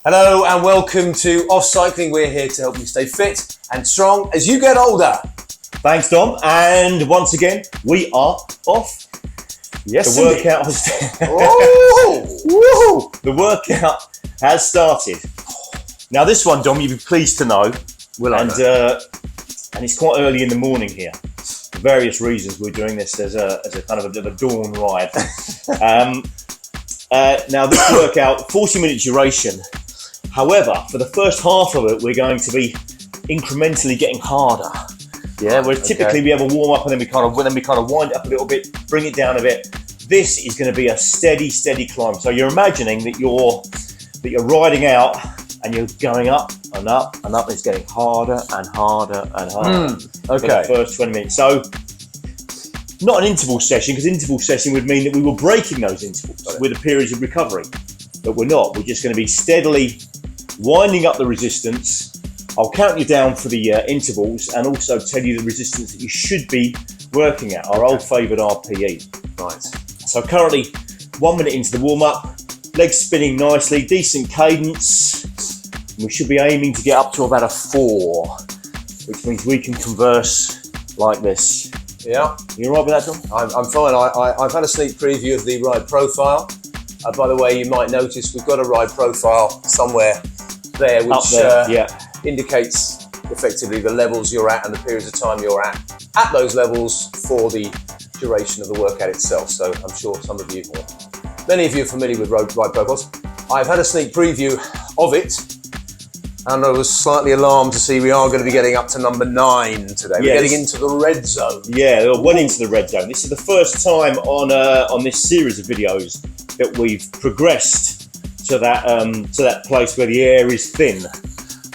Hello and welcome to Off Cycling. We're here to help you stay fit and strong as you get older. Thanks, Dom. And once again, we are off. Yes, the workout has the workout has started. Now, this one, Dom, you'll be pleased to know, and it's quite early in the morning here. For various reasons, we're doing this as a kind of a bit of a dawn ride. Now, this workout, 40-minute duration. However, for the first half of it, we're going to be incrementally getting harder. Yeah, where typically we have a warm up and then we kind of wind up a little bit, bring it down a bit. This is going to be a steady climb. So you're imagining that you're riding out and you're going up and up and up. It's getting harder and harder and harder for the first 20 minutes. So not an interval session, because interval session would mean that we were breaking those intervals with a period of recovery. But we're not. We're just going to be steadily winding up the resistance. I'll count you down for the intervals and also tell you the resistance that you should be working at, our old favoured RPE. Right. So currently 1 minute into the warm-up, legs spinning nicely, decent cadence. And we should be aiming to get up to about a 4, which means we can converse like this. Yeah. You all right with that, John? I'm fine. I've had a sneak preview of the ride profile. By the way, you might notice we've got a ride profile somewhere there, which indicates effectively the levels you're at and the periods of time you're at those levels for the duration of the workout itself. So I'm sure many of you are familiar with ride profiles. I've had a sneak preview of it, and I was slightly alarmed to see we are going to be getting up to number 9 today. We're getting into the red zone. Yeah, we're well into the red zone. This is the first time on this series of videos that we've progressed to that place where the air is thin.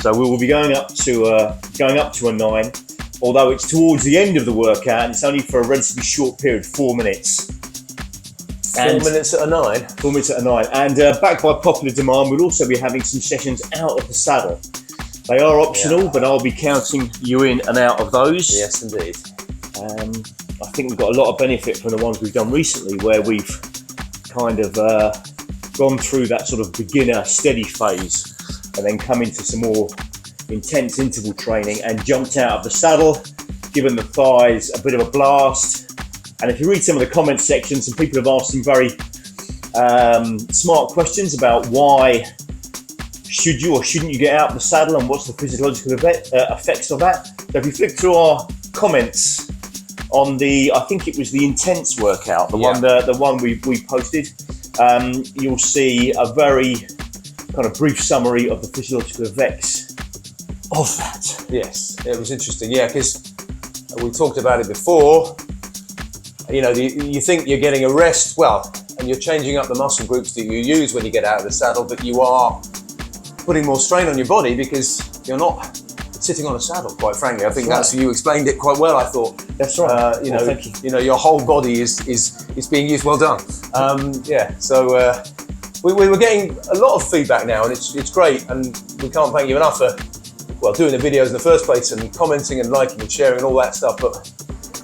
So we will be going up to a 9, although it's towards the end of the workout and it's only for a relatively short period, 4 minutes. 4 minutes at a 9? 4 minutes at a 9. And backed by popular demand, we'll also be having some sessions out of the saddle. They are optional, but I'll be counting you in and out of those. Yes, indeed. I think we've got a lot of benefit from the ones we've done recently, where we've kind of gone through that sort of beginner steady phase and then come into some more intense interval training and jumped out of the saddle, given the thighs a bit of a blast. And if you read some of the comment sections, some people have asked some very smart questions about why should you or shouldn't you get out of the saddle and what's the physiological effects of that. So if you flick through our comments on I think it was the intense workout, the one we posted, you'll see a very kind of brief summary of the physiological effects of that. Yes, it was interesting. Yeah, because we talked about it before. You know, you think you're getting a rest, and you're changing up the muscle groups that you use when you get out of the saddle, but you are putting more strain on your body because you're not sitting on a saddle, quite frankly. I think you explained it quite well, I thought. That's right. Thank you. You know, your whole body is being used. Well done. So we were getting a lot of feedback now, and it's great, and we can't thank you enough for doing the videos in the first place and commenting and liking and sharing and all that stuff. But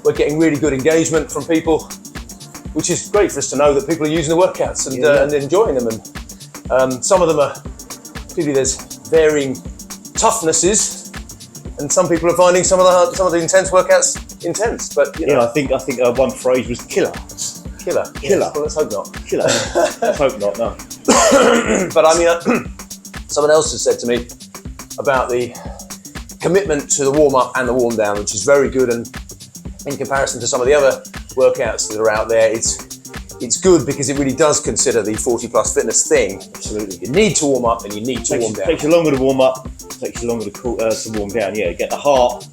we're getting really good engagement from people, which is great for us to know that people are using the workouts and enjoying them. And some of them are clearly, there's varying toughnesses, and some people are finding some of the intense workouts intense. But I think one phrase was killer. Killer. Yes. Well, let's hope not. Killer. Let's hope not. No. But I mean, someone else has said to me about the commitment to the warm up and the warm down, which is very good, and in comparison to some of the other workouts that are out there, it's good because it really does consider the 40 plus fitness thing. Absolutely. You need to warm up and you need to warm down. It takes you longer to warm up, it takes you longer to warm down. Yeah, get the heart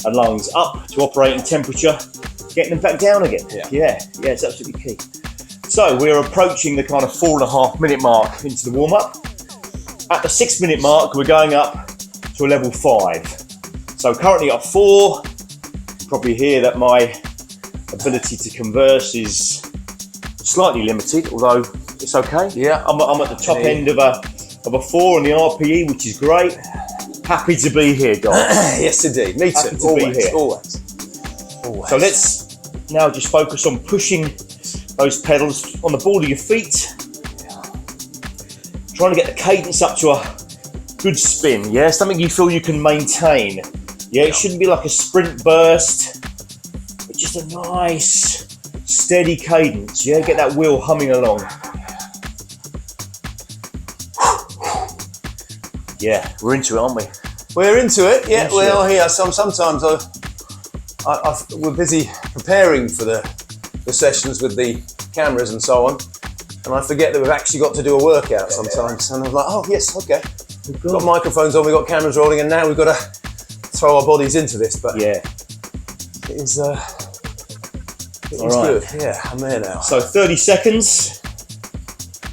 and lungs up to operating temperature, getting them back down again. Yeah, it's absolutely key. So we're approaching the kind of 4.5 minute mark into the warm up. At the 6 minute mark, we're going up to a level 5. So currently at 4, you probably hear that my ability to converse is slightly limited, although it's okay. Yeah, I'm at the top end of a 4 on the RPE, which is great. Happy to be here, Dom. Yes, indeed. Me too. Happy to be here. Always. So let's now just focus on pushing those pedals on the ball of your feet. Trying to get the cadence up to Good spin, yeah? Something you feel you can maintain. Yeah, it shouldn't be like a sprint burst, but just a nice, steady cadence, yeah? Get that wheel humming along. Yeah, we're into it, aren't we? We're into it, yeah, we are here. Sometimes we're busy preparing for the sessions with the cameras and so on, and I forget that we've actually got to do a workout sometimes. And I'm like, oh yes, okay. We've got microphones on, we've got cameras rolling, and now we've got to throw our bodies into this. But yeah, it is good. Yeah, I'm there now. So 30 seconds.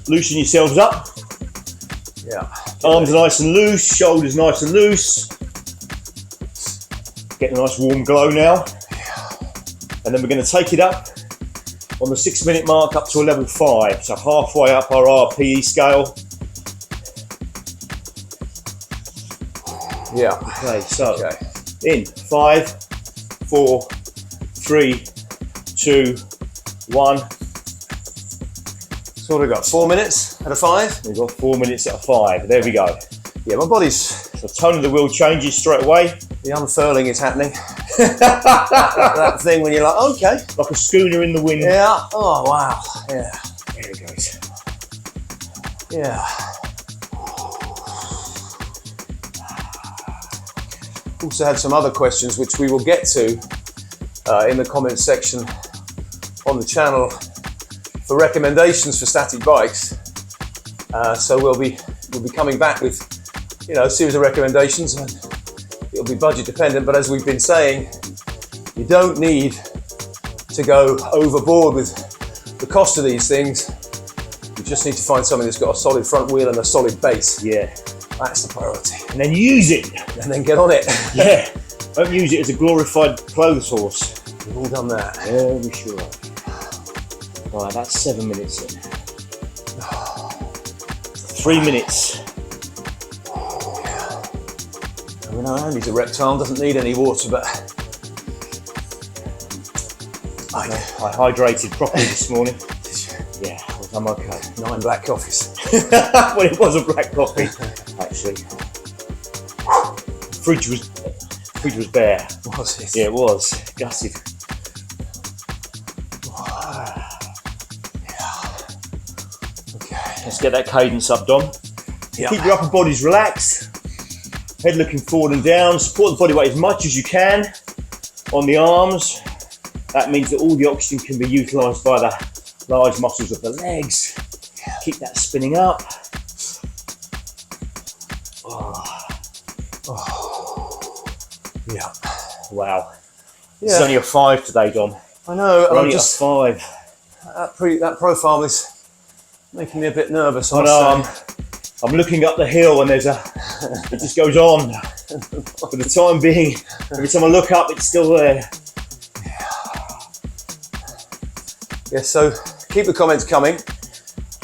Loosen yourselves up. Yeah. Arms are nice and loose, shoulders nice and loose. Get a nice warm glow now. And then we're going to take it up on the 6 minute mark up to a level 5. So halfway up our RPE scale. Yeah. Okay, so in 5, 4, 3, 2, 1. So what have we got? 4 minutes out of 5? We've got 4 minutes out of 5. There we go. Yeah, my body's... The tone of the wheel changes straight away. The unfurling is happening. that thing when you're like, okay. Like a schooner in the wind. Yeah. Oh, wow. Yeah. There it goes. Yeah. Also had some other questions which we will get to in the comments section on the channel for recommendations for static bikes. So we'll be coming back with a series of recommendations, and it'll be budget dependent, but as we've been saying, you don't need to go overboard with the cost of these things. You just need to find something that's got a solid front wheel and a solid base. Yeah. That's the priority. And then use it. And then get on it. Yeah. Don't use it as a glorified clothes horse. We've all done that. Yeah, we sure have. Right, that's 7 minutes in. 3 minutes. I mean, Andy's a reptile, doesn't need any water, but I hydrated properly this morning. Yeah, I'm okay. 9 black coffees. Well, it was a black coffee, actually. Fridge was bare. Was it? Yeah, it was. Gutted. Okay. Let's get that cadence up, Dom. Yep. Keep your upper bodies relaxed. Head looking forward and down. Support the body weight as much as you can on the arms. That means that all the oxygen can be utilised by the large muscles of the legs. Keep that spinning up. Yeah. Wow. Yeah. It's only a 5 today, Dom. I know. We're I'm only just a 5. that profile is making me a bit nervous. I know. I'm looking up the hill and it just goes on. For the time being, every time I look up, it's still there. Yeah, so keep the comments coming.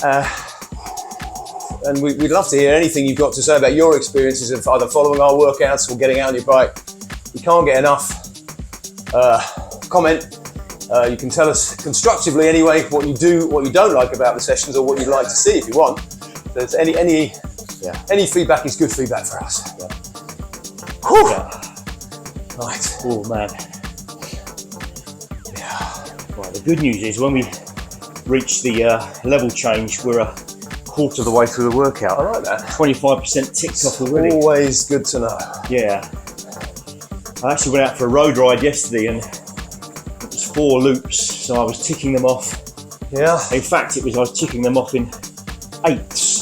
And we'd love to hear anything you've got to say about your experiences of either following our workouts or getting out on your bike. We can't get enough comment. You can tell us constructively anyway what you do, what you don't like about the sessions, or what you'd like to see if you want. If there's any feedback is good feedback for us. Yeah. Right. Oh man. Yeah. Right. The good news is when we reach the level change, we're a quarter of the way through the workout. I like that. 25% ticked off already. Always good to know. Yeah. I actually went out for a road ride yesterday and it was 4 loops, so I was ticking them off. Yeah. In fact, I was ticking them off in 8ths.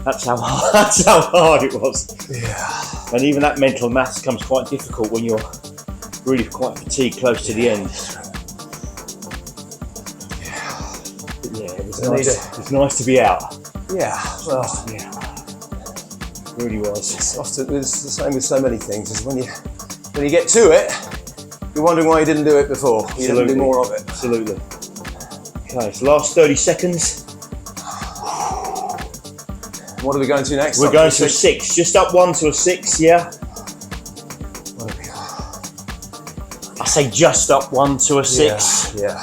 That's how hard it was. Yeah. And even that mental maths becomes quite difficult when you're really quite fatigued close to the end. But yeah, it was nice. It was nice to be out. Yeah. Well, yeah. It really was. It's often it's the same with so many things. Is when you get to it, you're wondering why you didn't do it before. You didn't do more of it. Absolutely. Okay, so last 30 seconds. What are we going to next? We're going to a 6. Just up 1 to a 6, yeah. I say just up 1 to a 6. Yeah.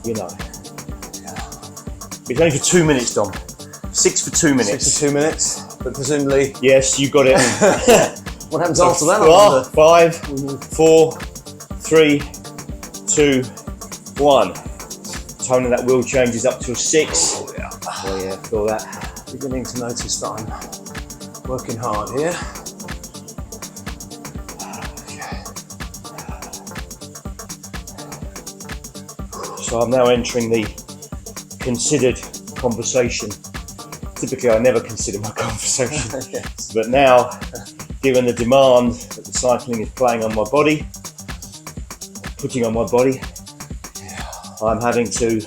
You know. It's only for 2 minutes, Dom. 6 for 2 minutes. 6 for 2 minutes, but presumably. Yes, you got it. What happens after that? 5, 4, 3, 2, 1. Tone of that wheel changes up to a 6. Oh yeah. Oh yeah, feel that. Beginning to notice that I'm working hard here. So I'm now entering the considered conversation. Typically I never consider my conversation, Yes. but now, given the demand that the cycling is playing on my body, putting on my body, I'm having to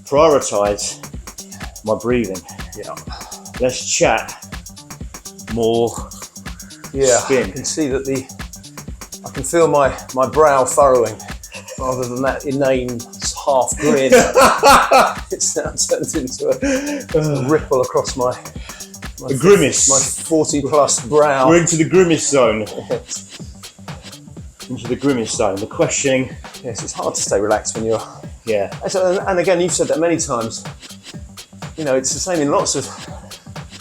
prioritize my breathing. Yeah. Less chat, more spin. I can see that I can feel my brow furrowing rather than that inane half grin. It's now turned into a ripple across my grimace. My 40 plus brow. We're into the grimace zone. Into the grimace zone. The questioning. Yes, it's hard to stay relaxed when you're. Yeah. And again, you've said that many times. You know, it's the same in lots of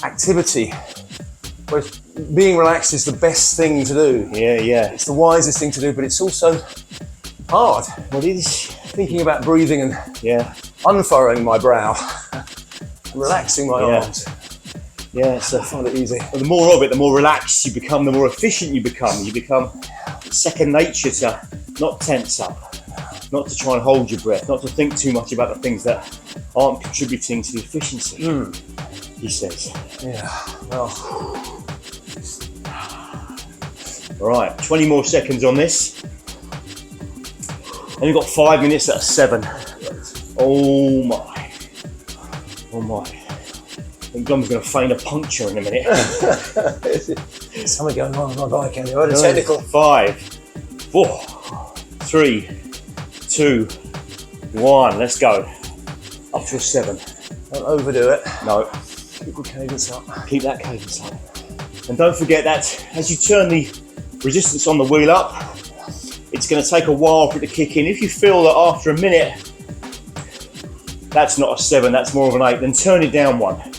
activity. Where being relaxed is the best thing to do. Yeah. It's the wisest thing to do, but it's also hard. Well, it is. Thinking about breathing and unfurrowing my brow and relaxing my arms. Yeah, so I find it easy. the more of it, the more relaxed you become, the more efficient you become. You become second nature to not tense up, not to try and hold your breath, not to think too much about the things that aren't contributing to the efficiency, he says. Yeah, well. All right, 20 more seconds on this. And you've got 5 minutes at a 7. Oh my. I think Dom's going to feign a puncture in a minute. Something going on with my bike, Andy. Right, technical. 5, 4, 3, 2, 1. Let's go. Up to a 7. Don't overdo it. No. Keep the cadence up. Keep that cadence up. And don't forget that as you turn the resistance on the wheel up, it's going to take a while for it to kick in. If you feel that after a minute, that's not a 7, that's more of an 8, then turn it down 1.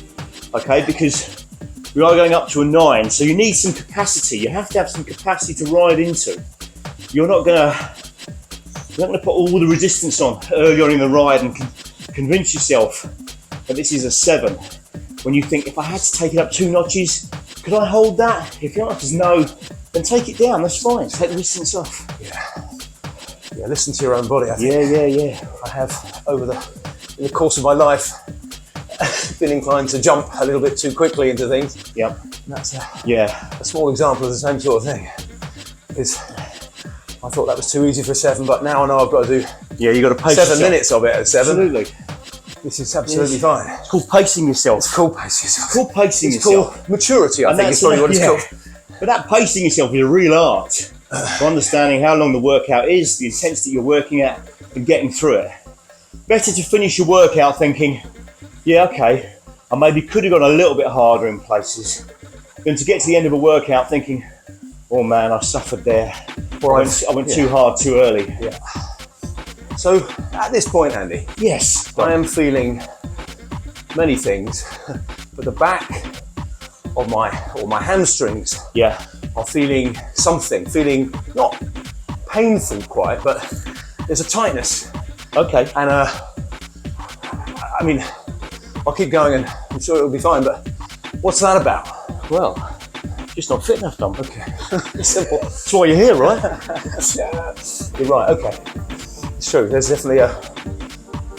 Okay, because we are going up to a 9, so you need some capacity. You have to have some capacity to ride into. You're not going to put all the resistance on early on in the ride and convince yourself that this is a 7. When you think, if I had to take it up 2 notches, could I hold that? If the answer is no, then take it down, that's fine. Take the resistance off. Yeah, listen to your own body, I think. Yeah. I have, in the course of my life, been inclined to jump a little bit too quickly into things. Yep. And that's a small example of the same sort of thing. I thought that was too easy for a 7, but now I know I've got to do you got to pace 7 yourself. minutes of it at 7. Absolutely. This is absolutely fine. It's called pacing yourself. It's called pacing yourself. It's called pacing It's yourself. called maturity, I think is probably what it's called. But that pacing yourself is a real art for understanding how long the workout is, the intensity you're working at, and getting through it. Better to finish your workout thinking, I maybe could have gone a little bit harder in places, than to get to the end of a workout thinking, oh man, I suffered there. Or I went too hard too early. Yeah. So at this point, Andy, yes, I am feeling many things, but the back of my hamstrings are feeling something, feeling not painful quite, but there's a tightness. Okay. And I mean, I'll keep going and I'm sure it'll be fine, but what's that about? Well, just not fit enough, Dom. Okay. Simple. That's why you're here, right? You're right, okay. It's true, there's definitely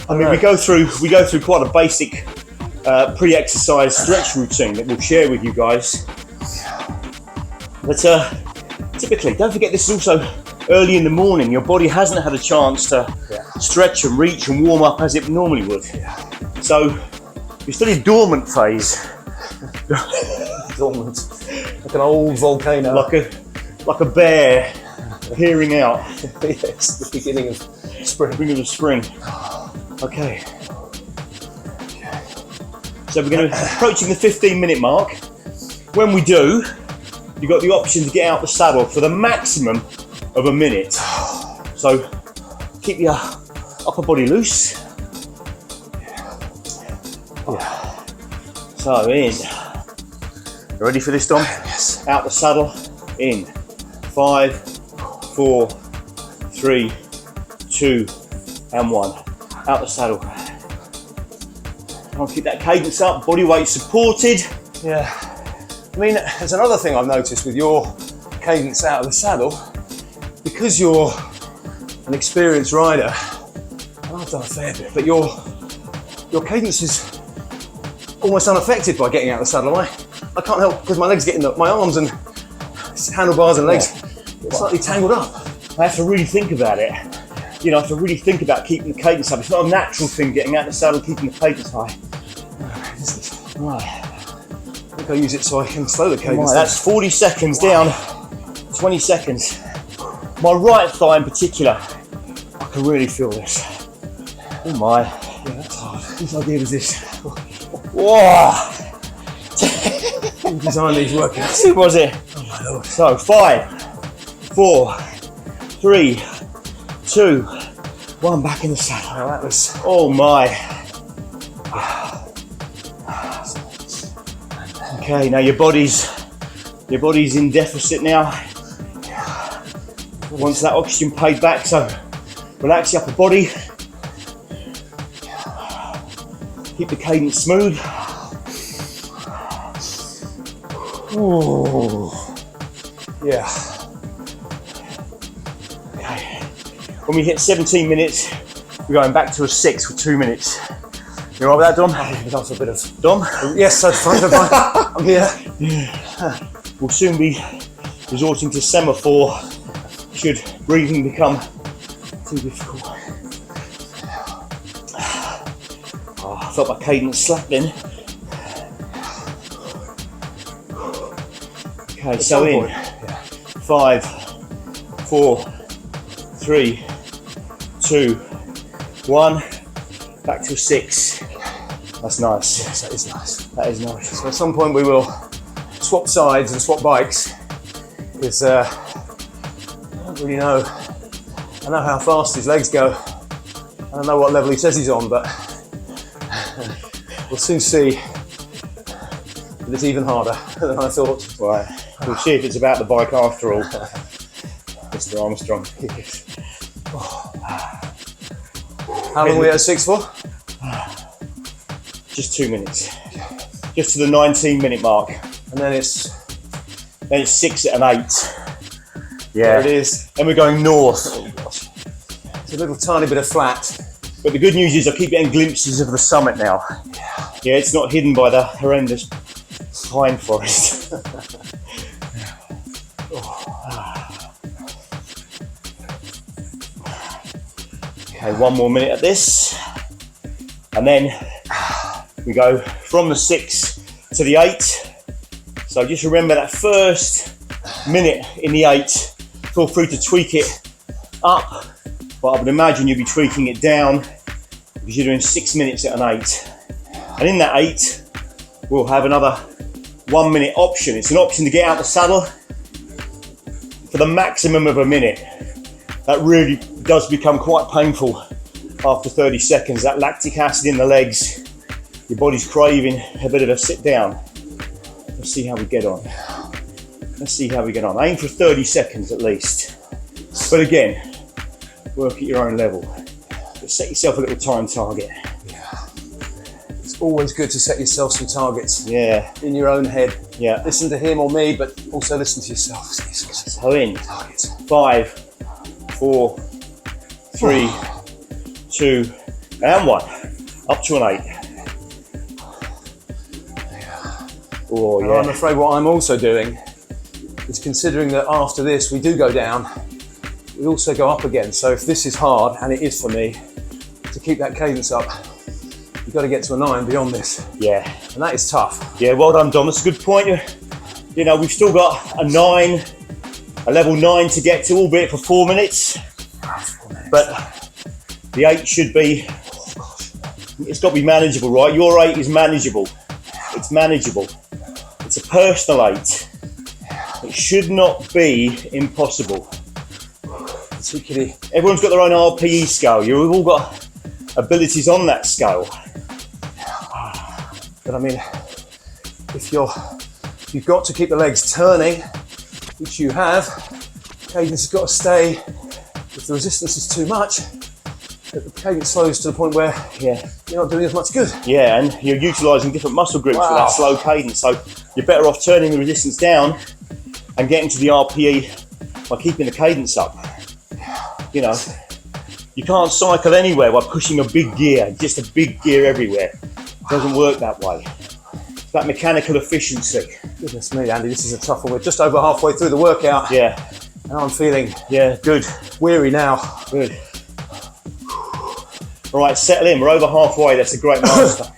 we go through quite a basic pre-exercise stretch routine that we'll share with you guys. But typically, don't forget this is also early in the morning. Your body hasn't had a chance to stretch and reach and warm up as it normally would. So you're still in dormant phase. Dormant. Like an old volcano. Like a bear peering out. Yes, the beginning of spring. Beginning of spring. Okay. So we're going to approaching the 15-minute mark. When we do, you've got the option to get out the saddle for the maximum of a minute. So keep your upper body loose. So in. You ready for this, Dom? Yes. Out the saddle, in. 5, 4, 3, 2, and 1. Out the saddle. Try and keep that cadence up, body weight supported. Yeah. I mean, there's another thing I've noticed with your cadence out of the saddle. Because you're an experienced rider, and I've done a fair bit, but your cadence is almost unaffected by getting out of the saddle. I can't help because my legs get in my arms and handlebars and legs get slightly tangled up. I have to really think about it. You know, I have to really think about keeping the cadence up. It's not a natural thing getting out of the saddle, keeping the cadence high. Right. I think I use it so I can slow the cadence. Right, that's 40 seconds down, 20 seconds. My right thigh in particular, I can really feel this. Oh my. Yeah, that's hard. Whose idea was this? Whoa! Who designed these workouts? Who was it? Oh my lord. So 5, 4, 3, 2, 1, back in the saddle. Now that was. Oh my. Okay, now your body's in deficit now. Once that oxygen paid back, so relax your upper body. Keep the cadence smooth. Ooh. Yeah. Okay. When we hit 17 minutes, we're going back to a 6 for 2 minutes. You all right with that, Dom? I've done for a bit of. Dom? Yes, that's fine. I'm here. We'll soon be resorting to semaphore should breathing become too difficult. Oh, I felt my cadence slap then. Okay, so in 5, 4, 3, 2, 1, back to 6. That's nice. Yes, that is nice. That is nice. So at some point we will swap sides and swap bikes because I don't really know. I know how fast his legs go. I don't know what level he says he's on, but we'll soon see that it's even harder than I thought. Right, we'll see if it's about the bike after all. Mr. Armstrong. How long are we at 6 for? Just 2 minutes. Just to the 19-minute mark. And then it's 6 and 8. there it is. And we're going north. It's a little tiny bit of flat. But the good news is I keep getting glimpses of the summit now. Yeah, it's not hidden by the horrendous pine forest. Okay, 1 more minute at this. And then we go from the 6 to the 8. So just remember that first minute in the 8, feel free to tweak it up, but I would imagine you'll be tweaking it down because you're doing 6 minutes at an 8. And in that 8, we'll have another 1 minute option. It's an option to get out the saddle for the maximum of a minute. That really does become quite painful after 30 seconds. That lactic acid in the legs, your body's craving a bit of a sit down. Let's see how we get on. Let's see how we get on. Aim for 30 seconds at least. But again, work at your own level. But set yourself a little time target. It's always good to set yourself some targets. Yeah. In your own head. Yeah. Listen to him or me, but also listen to yourself. So in Targets. 5, 4, 3, 2, and 1. Up to an 8. Oh, And yeah. I'm afraid what I'm also doing is considering that after this we do go down, we also go up again. So if this is hard, and it is for me, to keep that cadence up, you've got to get to a 9 beyond this. Yeah. And that is tough. Yeah, well done, Dom. That's a good point. You know, we've still got a 9, a level 9 to get to, albeit for 4 minutes. But the 8 should be, it's got to be manageable, right? Your 8 is manageable. It's manageable. It's a personal 8. It should not be impossible. Particularly, Everyone's got their own RPE scale. You've all got abilities on that scale. but I mean, if you've got to keep the legs turning, which you have, cadence has got to stay. If the resistance is too much, the cadence slows to the point where you're not doing as much good. Yeah, and you're utilising different muscle groups for that slow cadence, so you're better off turning the resistance down and getting to the RPE by keeping the cadence up. You know, you can't cycle anywhere by pushing a big gear, just a big gear everywhere. It doesn't work that way. It's that mechanical efficiency. Goodness me, Andy, this is a tough one. We're just over halfway through the workout. Yeah. And I'm feeling good. Weary now. Good. All right, settle in. We're over halfway. That's a great milestone.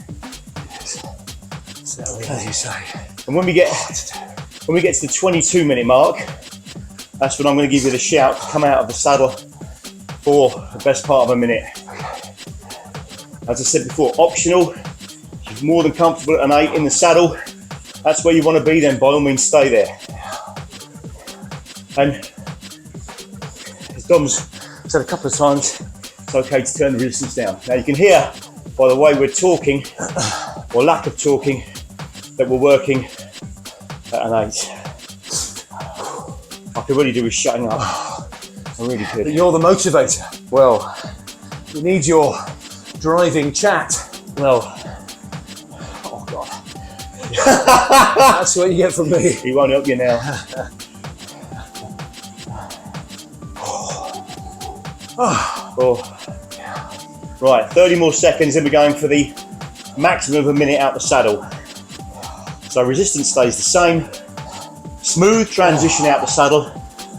Settle in, as you say. And when we get to the 22-minute mark, that's when I'm going to give you the shout to come out of the saddle for the best part of a minute. As I said before, optional. If you're more than comfortable at an 8 in the saddle, that's where you want to be, then by all means stay there. And as Dom's said a couple of times, it's okay to turn the resistance down. Now you can hear by the way we're talking, or lack of talking, that we're working at an 8. I could really do with shutting up. I really could. But you're the motivator. Well, we need your driving chat. Well, oh God. That's what you get from me. He won't help you now. Right, 30 more seconds, and we're going for the maximum of a minute out the saddle. So resistance stays the same. Smooth transition out the saddle.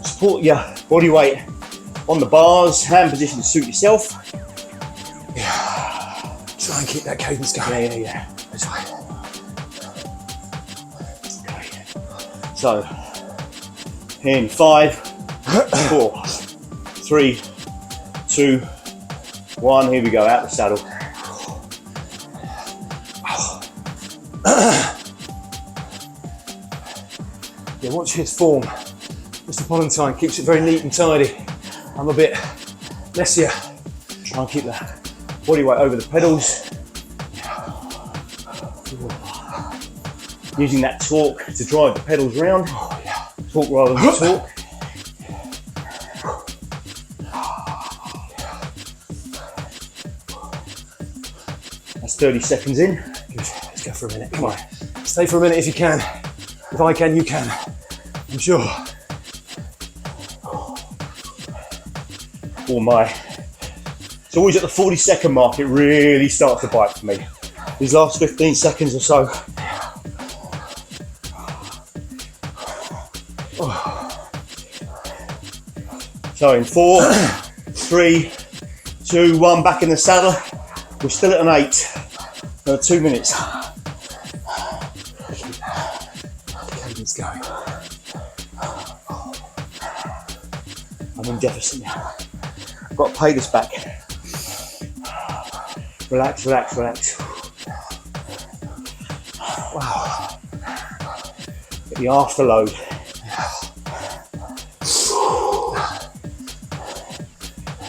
Support your body weight on the bars, hand position to suit yourself. Try and keep that cadence going. Yeah. That's right. Okay. So, in 5, 4, 3, 2, 1. Here we go, out the saddle. Yeah, watch his form. Mr. Pollintine keeps it very neat and tidy. I'm a bit messier. Try and keep the body weight over the pedals. Using that torque to drive the pedals round. Torque rather than torque. That's 30 seconds in. Good. Let's go for a minute. Come on. Stay for a minute if you can. If I can, you can. I'm sure. Oh my. It's always at the 40-second mark it really starts to bite for me. These last 15 seconds or so. So in 4, 3, 2, 1, back in the saddle. We're still at an 8. Another 2 minutes. Cadence going. I'm in deficit now. I've got to pay this back. Relax, relax, relax. Wow. Get the afterload.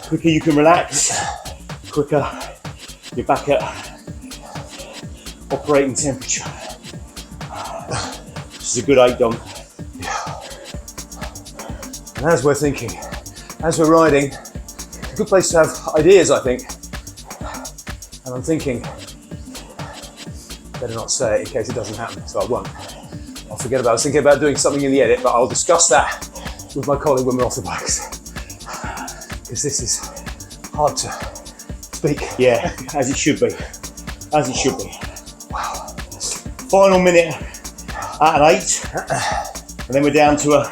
Quicker you can relax, quicker you're back at operating temperature. This is a good 8, Dom. And as we're thinking, as we're riding, it's a good place to have ideas, I think. And I'm thinking, better not say it in case it doesn't happen, so I won't. I'll forget about it. I was thinking about doing something in the edit, but I'll discuss that with my colleague when we're off the bikes. Because this is hard to speak. Yeah, as it should be. As it should be. Wow. Final minute at an 8, and then we're down to a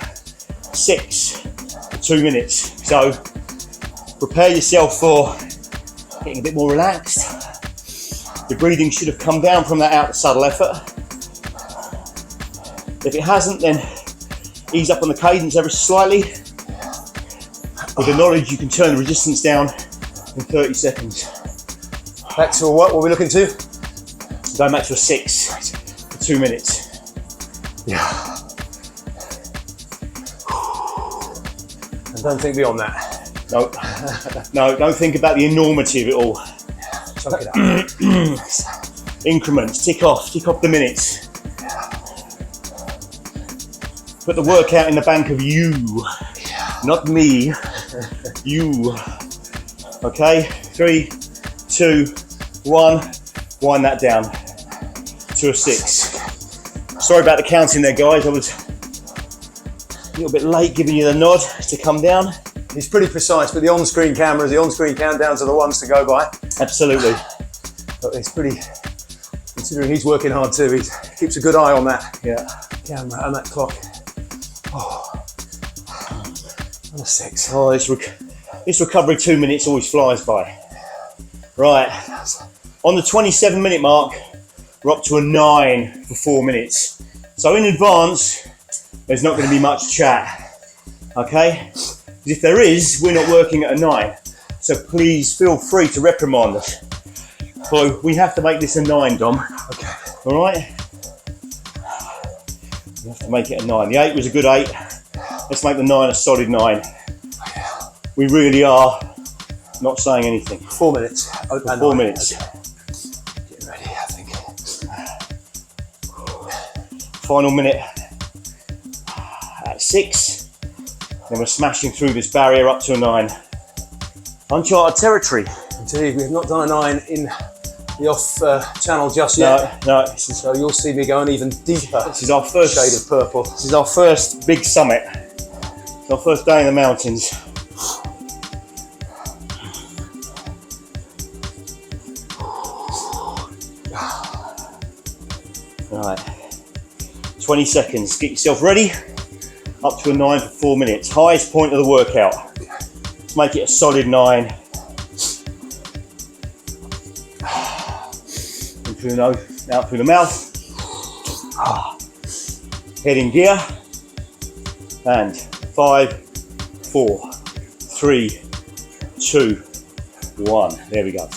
6 for 2 minutes. So prepare yourself for getting a bit more relaxed. The breathing should have come down from that out the saddle effort. If it hasn't, then ease up on the cadence ever so slightly. With the knowledge you can turn the resistance down in 30 seconds. Back to a what? What are we looking to? Going back to a 6 for 2 minutes. Yeah. And don't think beyond that. No, no, don't think about the enormity of it all. Chuck it up. Increments, tick off the minutes. Put the workout in the bank of you, not me, you. Okay, 3, 2, 1, wind that down to a 6. Sorry about the counting there, guys. I was a little bit late giving you the nod to come down. He's pretty precise, but the on-screen cameras, the on-screen countdowns are the ones to go by. Absolutely. But it's pretty, considering he's working hard too, he keeps a good eye on that camera and that clock. Oh, and a 6. Oh, this recovery 2 minutes always flies by. Right, on the 27-minute mark, we're up to a 9 for 4 minutes. So in advance, there's not going to be much chat, okay? If there is, we're not working at a 9. So please feel free to reprimand us. So we have to make this a 9, Dom. Okay. All right? We have to make it a 9. The 8 was a good 8. Let's make the 9 a solid 9. We really are not saying anything. 4 minutes. 4 minutes. Okay. Getting ready, I think. Final minute at 6. Then we're smashing through this barrier up to a 9. Uncharted territory. Indeed, we have not done a 9 in the off channel just yet. No. So you'll see me going even deeper. This is our first shade of purple. This is our first big summit. It's our first day in the mountains. Right, 20 seconds. Get yourself ready. Up to a 9 for 4 minutes. Highest point of the workout. Let's make it a solid 9. In through the nose, out through the mouth. Head in gear. And 5, 4, 3, 2, 1. There we go.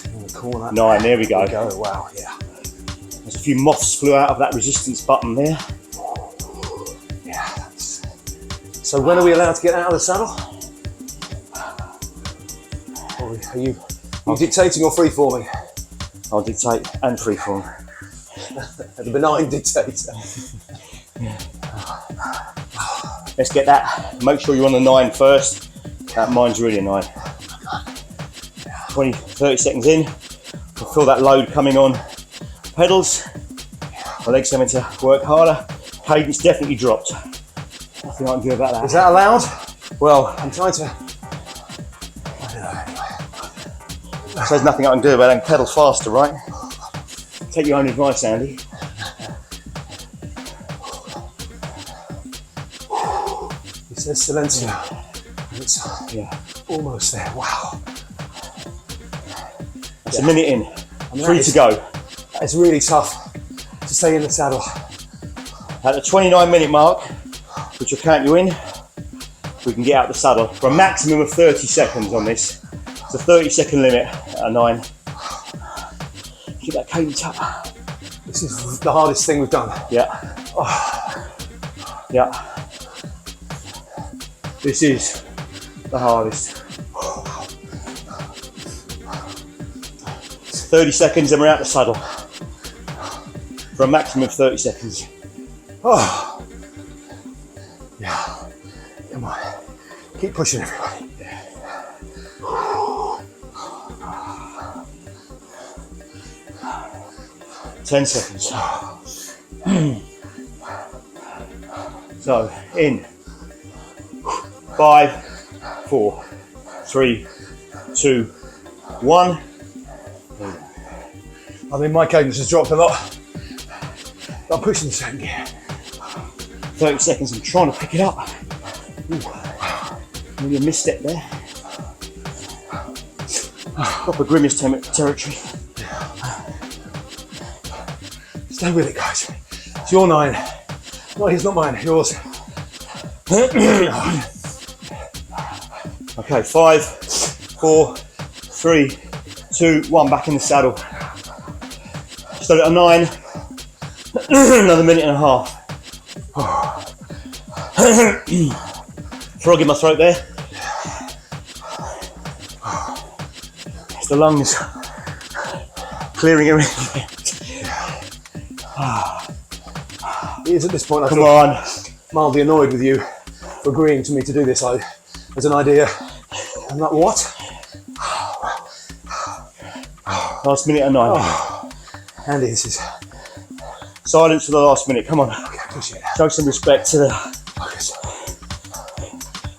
9. There we go. Wow, yeah. There's a few moths flew out of that resistance button there. Yeah. So when are we allowed to get out of the saddle? Or are you dictating or free-forming? I'll dictate and freeform. The benign dictator. Let's get that. Make sure you're on the 9 first. Mine's really a 9. 20, 30 seconds in. We'll feel that load coming on. Pedals. My legs having to work harder. Cadence definitely dropped. Nothing I can do about that. Is that allowed? Well, I'm trying to. I don't know anyway. There's nothing I can do about it. I can pedal faster, right? Take your own advice, Andy. It says silencio. It's almost there. Wow. It's a minute in. 3 to go. It's really tough to stay in the saddle. At the 29-minute mark, which will count you in, we can get out the saddle for a maximum of 30 seconds on this. It's a 30-second limit at a 9. Keep that cadence up. This is the hardest thing we've done. Yeah. Yeah. This is the hardest. 30 seconds and we're out the saddle. For a maximum of 30 seconds. Oh. Yeah. Come on. Keep pushing, everybody. 10 seconds. So, in 5, 4, 3, 2, 1. I mean, my cadence has dropped a lot. I'm pushing the second gear. 30 seconds, I'm trying to pick it up. Maybe a misstep there. Proper grimace territory. Stay with it, guys. It's your 9. No, it's not mine, yours. Okay, 5, 4, 3, 2, 1, back in the saddle. Still at a 9. Another minute and a half. Frog in my throat there. It's the lungs clearing everything. It is at this point. Come on. mildly annoyed with you for agreeing to me to do this as an idea. I'm like, what? Last minute and 9. Oh, Andy, this is... Silence for the last minute, come on. Okay, appreciate it. Show some respect to Focus.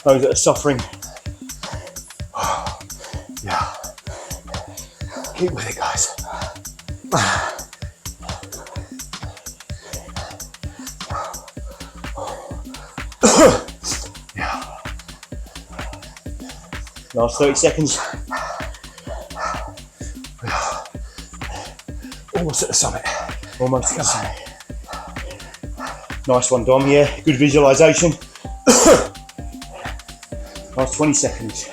those that are suffering. Yeah. Keep with it, guys. Yeah. Last 30 seconds. Almost at the summit. Almost. Nice one, Dom. Yeah, good visualization. Last 20 seconds.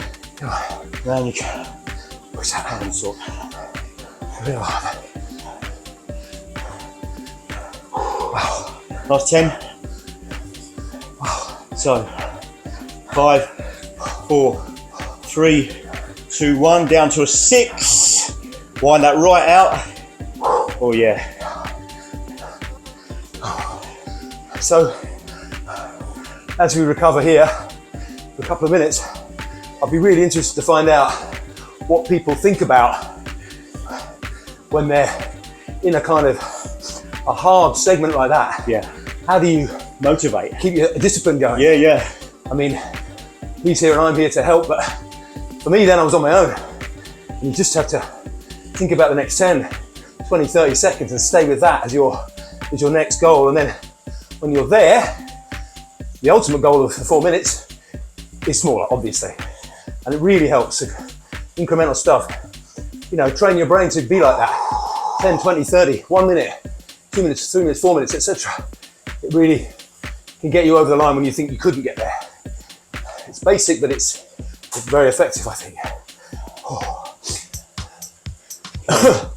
Round you go. Push that Hand sort. real hard. Wow. Last 10. So, 5, 4, 3, 2, 1. Down to a 6. Wind that right out. Oh yeah. So, as we recover here for a couple of minutes, I'd be really interested to find out what people think about when they're in a kind of a hard segment like that. Yeah. How do you Motivate. keep your discipline going? Yeah, yeah. I mean, he's here and I'm here to help, but for me then I was on my own. And you just have to think about the next 10, 20, 30 seconds and stay with that as your next goal. And then when you're there, the ultimate goal of the 4 minutes is smaller, obviously. And it really helps, incremental stuff. You know, train your brain to be like that. 10, 20, 30, 1 minute, 2 minutes, 3 minutes, 4 minutes, etc. It really can get you over the line when you think you couldn't get there. It's basic, but it's very effective, I think. Oh.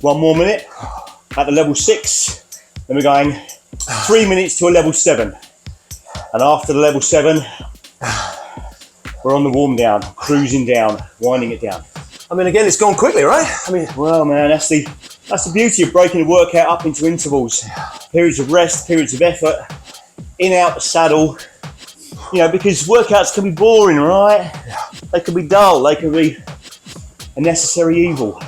1 more minute at the level 6. Then we're going 3 minutes to a level 7. And after the level 7, we're on the warm down, cruising down, winding it down. I mean, again, it's gone quickly, right? I mean, well, man, that's the beauty of breaking the workout up into intervals. Periods of rest, periods of effort, in, out the saddle. You know, because workouts can be boring, right? They can be dull, they can be a necessary evil.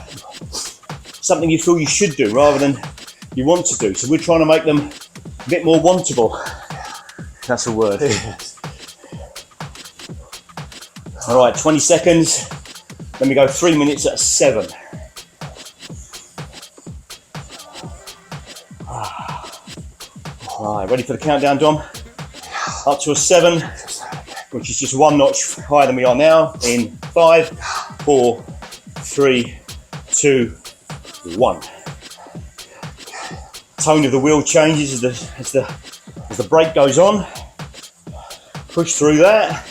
Something you feel you should do rather than you want to do. So we're trying to make them a bit more wantable. That's a word. All right, 20 seconds. Then we go 3 minutes at a 7. All right, ready for the countdown, Dom? Up to a 7, which is just 1 notch higher than we are now. In 5, 4, 3, 2, 1. Tone of the wheel changes as the brake goes on. Push through that.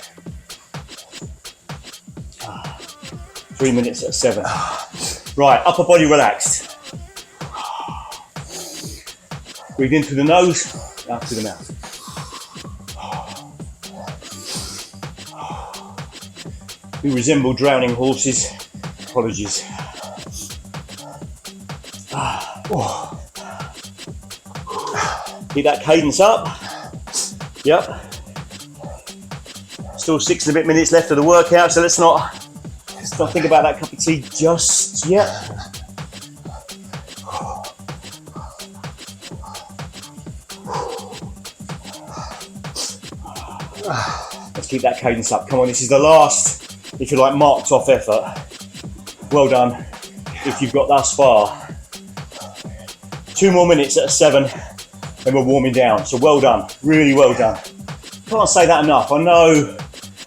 3 minutes at 7. Right, upper body relaxed. Breathe in through the nose, out through the mouth. We resemble drowning horses. Apologies. Keep that cadence up. Yep. Still 6 and a bit minutes left of the workout, so let's not think about that cup of tea just yet. Let's keep that cadence up. Come on, this is the last, if you like, marked off effort. Well done if you've got thus far. 2 more minutes at a 7, and we're warming down. So well done, really well done. Can't say that enough.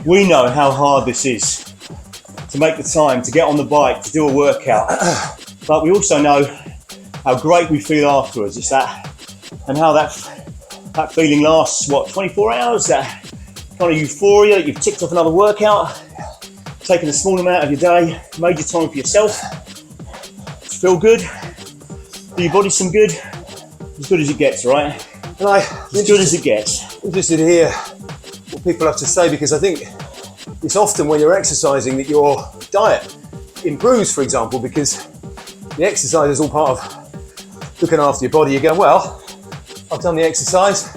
We know how hard this is to make the time to get on the bike, to do a workout. But we also know how great we feel afterwards. It's that, and how that feeling lasts, 24 hours? That kind of euphoria, you've ticked off another workout, taken a small amount of your day, made your time for yourself. Feel good, do your body some good, as good as it gets, right? And as good as it gets. Interested to hear what people have to say, because I think it's often when you're exercising that your diet improves, for example, because the exercise is all part of looking after your body. You go, well, I've done the exercise,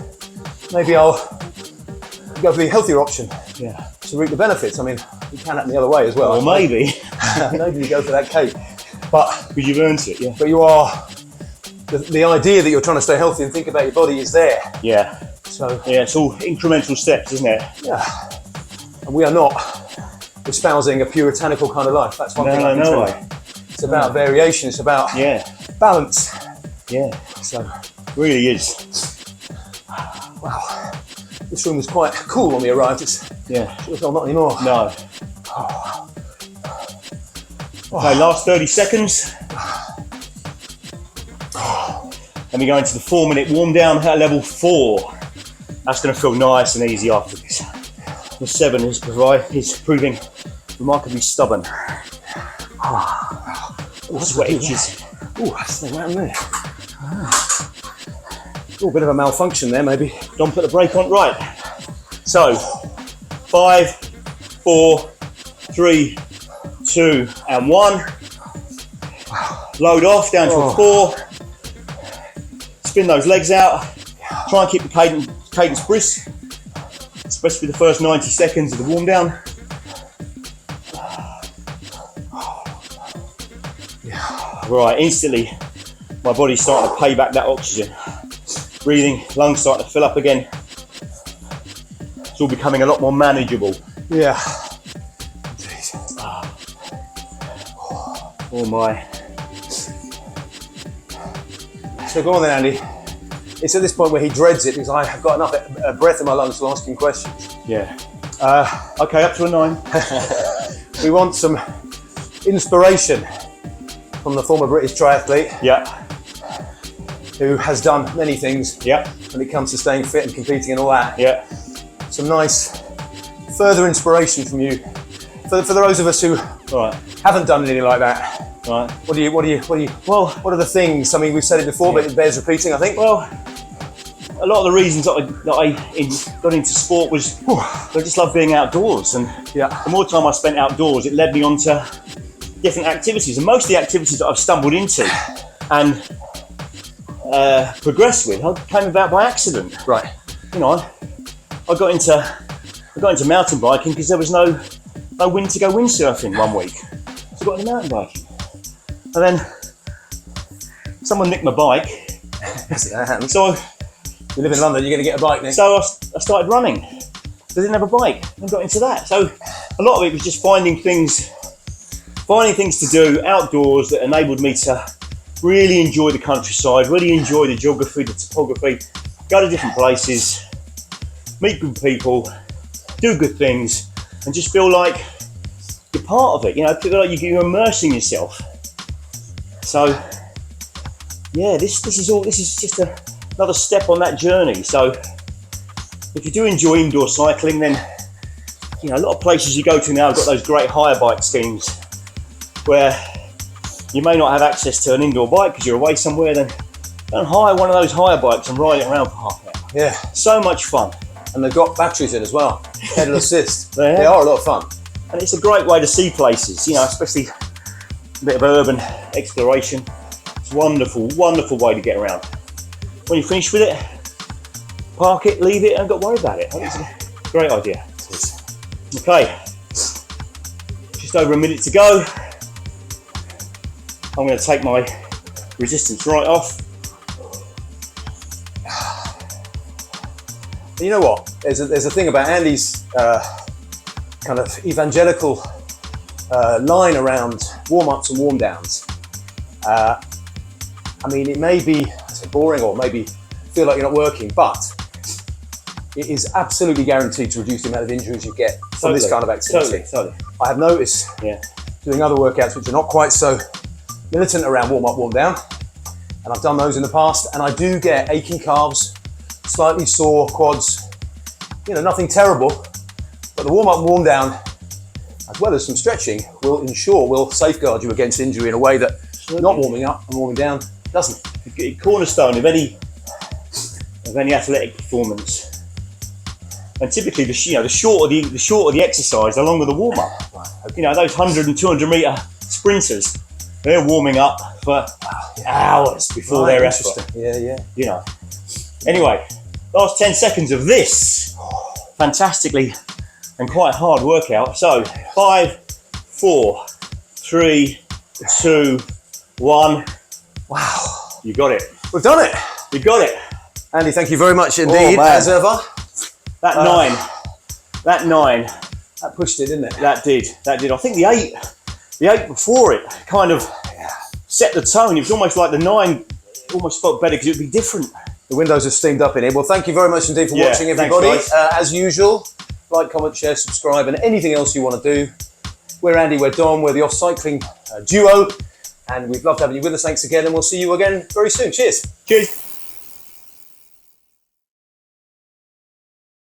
maybe I'll go for the healthier option Yeah. to reap the benefits. I mean, it can happen the other way as well. Or maybe. Maybe you go for that cake. But Because you've earned it, yeah. But you are, the idea that you're trying to stay healthy and think about your body is there. Yeah. So yeah, it's all incremental steps, isn't it? Yeah. And we are not espousing a puritanical kind of life. That's one thing I can tell you. It's about variation. It's about balance. Yeah. So really is. Wow. This room was quite cool when we arrived. It's not anymore. No. Okay, last 30 seconds. And we go into the 4-minute warm down at level 4. That's going to feel nice and easy after this. The 7 is proving remarkably stubborn. Sweat itches. Ooh, that's the right there. Oh, a bit of a malfunction there, maybe. Don't put the brake on. Right. So, 5, 4, 3, 2, and 1. Load off down to a 4. Spin those legs out. Try and keep the cadence brisk, especially the first 90 seconds of the warm down. Right, instantly my body's starting to pay back that oxygen. Breathing, lungs starting to fill up again. It's all becoming a lot more manageable. Yeah. Oh my. So go on then, Andy. It's at this point where he dreads it because I have got enough breath in my lungs to ask him questions. Yeah. Okay, up to a 9. We want some inspiration from the former British triathlete. Yeah. Who has done many things. Yeah. When it comes to staying fit and competing and all that. Yeah. Some nice further inspiration from you. For those of us who haven't done anything like that. Right. What are the things? I mean, we've said it before, but it bears repeating, I think. Well, a lot of the reasons that I got into sport was I just love being outdoors, and the more time I spent outdoors, it led me on to different activities, and most of the activities that I've stumbled into and progressed with came about by accident. Right. You know, I got into mountain biking because there was no wind to go windsurfing one week, so I got into mountain biking. And then someone nicked my bike. So you live in London, you're going to get a bike next. So I started running. I didn't have a bike and got into that. So a lot of it was just finding things to do outdoors that enabled me to really enjoy the countryside, really enjoy the geography, the topography, go to different places, meet good people, do good things, and just feel like you're part of it. You know, feel like you're immersing yourself. So, yeah, this is just another step on that journey. So, if you do enjoy indoor cycling, then you know a lot of places you go to now have got those great hire bike schemes where you may not have access to an indoor bike because you're away somewhere. Then don't hire one of those hire bikes and ride it around for half an hour. Yeah, so much fun. And they've got batteries in as well, pedal assist. They are a lot of fun, and it's a great way to see places. You know, especially a bit of urban exploration. It's a wonderful, wonderful way to get around. When you finish with it, park it, leave it, and don't worry about it. I think it's a great idea. Okay, just over a minute to go. I'm going to take my resistance right off. You know what? There's a thing about Andy's kind of evangelical line around warm-ups and warm-downs. I mean, it may be boring or maybe feel like you're not working, but it is absolutely guaranteed to reduce the amount of injuries you get from this kind of activity. Totally. I have noticed doing other workouts which are not quite so militant around warm-up, warm-down, and I've done those in the past, and I do get aching calves, slightly sore quads, you know, nothing terrible, but the warm-up and warm-down, as well as some stretching, will safeguard you against injury in a way that not warming up and warming down doesn't. The cornerstone of any athletic performance, and typically the shorter the exercise, the longer the warm-up. You know, those 100 and 200 meter sprinters, they're warming up for hours before their effort. Yeah. You know. Anyway, last 10 seconds of this. fantastically and quite hard workout. So 5, 4, 3, 2, 1. Wow. You got it. We've done it. You got it. Andy, thank you very much indeed, as ever. That 9. That pushed it, didn't it? That did. I think the 8 before it kind of set the tone. It was almost like the 9 almost felt better because it would be different. The windows are steamed up in here. Well, thank you very much indeed for watching, everybody. Thanks, as usual, like, comment, share, subscribe, and anything else you want to do. We're Andy, we're Dom, we're the Off Cycling duo, and we'd love to have you with us. Thanks again, and we'll see you again very soon. Cheers. Cheers.